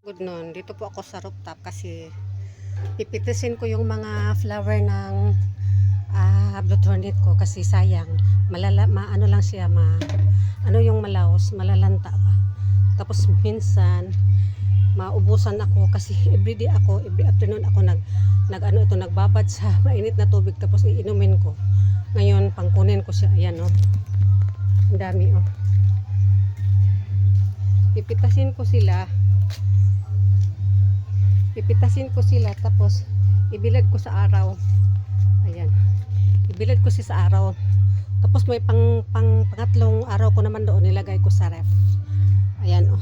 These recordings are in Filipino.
Good noon. Dito po ako sa rooftop kasi pipitisin ko yung mga flower ng blue turnip ko kasi sayang. Maano lang siya, ano yung malaos, malalanta ba. Tapos minsan maubusan ako kasi every afternoon ako nagbabad sa mainit na tubig tapos iinumin ko. Ngayon pangkunin ko siya. Ayan oh. Ang dami oh. Pipitasin ko sila tapos ibilad ko sa araw. Ayan. Ibilad ko siya sa araw. Tapos may pangatlong araw ko naman doon nilagay ko sa ref. Ayan oh.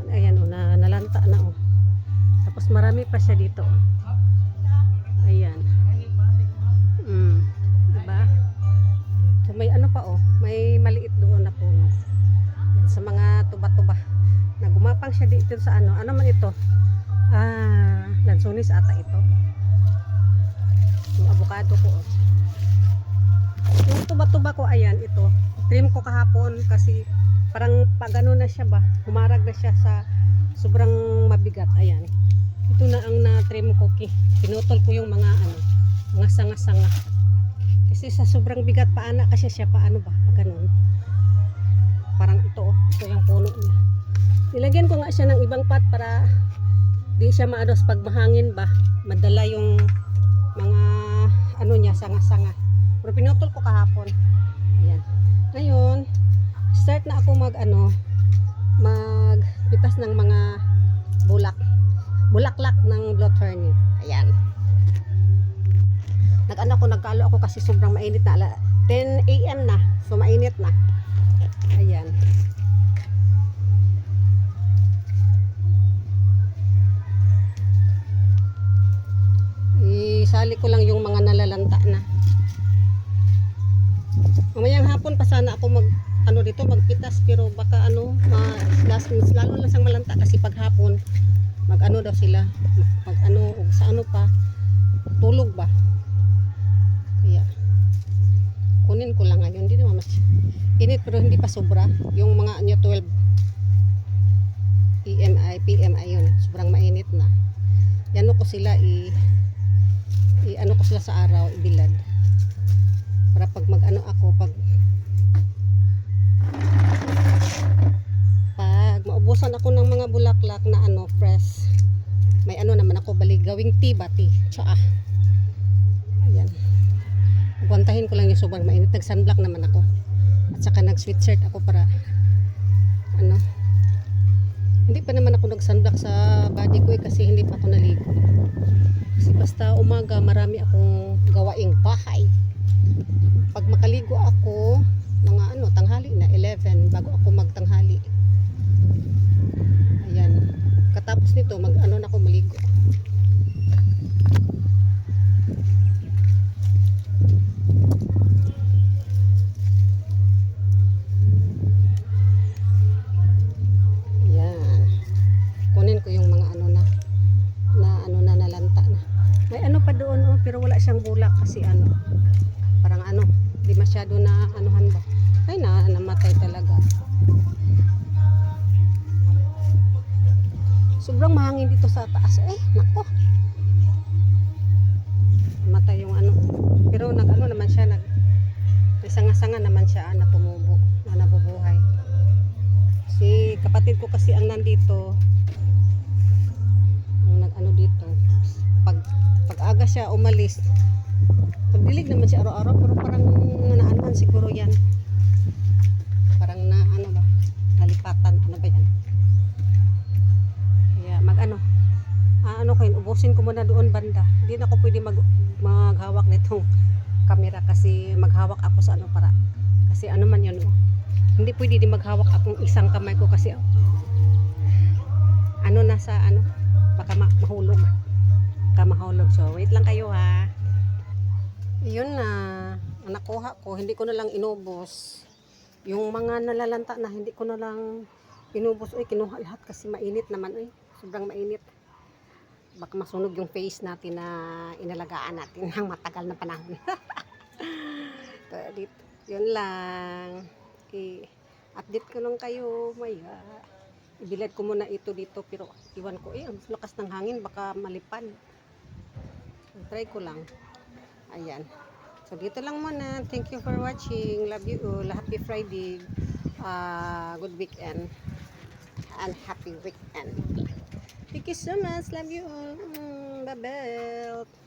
Ayan oh, nalanta na oh. Tapos marami pa siya dito oh. Ayan. Diba? So, may ano pa oh, may maliit doon na puno. Ayan, sa mga tuba-tuba. Nagumapang siya dito sa ano man ito? Lansones ata ito. Yung avocado ko oh. Yung tuba-tuba ko ayan ito. Trim ko kahapon kasi parang pagano na siya ba. Humarag na siya sa sobrang mabigat. Ayan. Ito na ang na-trim ko. Pinutol ko yung mga mga sanga-sanga. Kasi sa sobrang bigat paana kasi siya paano ba? Pagano'n. Parang ito oh. Ito yung puno niya. Nilagyan ko nga siya ng ibang pot para di siya maados pag mahangin ba madala yung mga niya sanga-sanga. Pero pinutol ko kahapon. Ayan. Ngayon start na ako magpitas ng mga bulaklak ng blue turnip. Ayan. Nagkalo ako kasi sobrang mainit na 10 AM na. So mainit na. Ayan. Isali ko lang yung mga nalalanta na. Mamayang hapon pa sana ako magpitas pero baka lalo lang sang malanta kasi pag hapon daw sila sa pa tulog ba. Kaya kunin ko lang ngayon. Hindi naman mas init pero hindi pa sobra. Yung mga 12 PM ayun, sobrang mainit na. Yan ko sila ko sila sa araw, ibilad. Para pag pag maubusan ako ng mga bulaklak na fresh. May naman ako gawing tea ba tea. Tsaa. Ayan. Gwantahin ko lang yung sobrang mainit. Nag-sunblock naman ako. At saka nag-sweatshirt ako para hindi pa naman ako nag-sunblock sa body ko kasi hindi pa ako naligo. Kasi basta umaga marami akong gawaing bahay. Pag makaligo ako mga tanghali na 11 bago ako magtanghali. Ayan. Katapos nito na ako maligo. Kunin ko yung mga nalanta na. May pa doon oh, pero wala siyang bulak kasi parang di masyado na ba. Ay namatay talaga. Sobrang mahangin dito sa taas. Nako. Namatay yung pero naman siya may sanga-sanga naman siya na tumubo, na nabubuhay. Si kapatid ko kasi ang nandito dito pag aga siya umalis pagdilig naman siya araw-araw pero parang naanuhan siguro yan parang ba nalipatan ba yan kaya kayo ubusin ko muna doon banda. Hindi na ako pwede maghawak nitong camera kasi maghawak ako sa para kasi man yun hindi pwede di maghawak akong isang kamay ko kasi nasa baka mahulog. So wait lang kayo ha. Yun na nakuha ko, hindi ko na lang inubos yung mga nalalanta na, hindi ko na lang inubos. Kinuha lahat kasi mainit naman sobrang mainit. Baka masunog yung face natin na inalagaan natin ng matagal na panahon. Yun lang. Update ko lang kayo maya. Ibilad ko muna ito dito pero iwan ko ang lakas ng hangin baka malipad. Try ko lang. Ayan. So dito lang muna. Thank you for watching. Love you all. Happy Friday. Good weekend. And happy weekend. Thank you so much. Love you all. Bye-bye.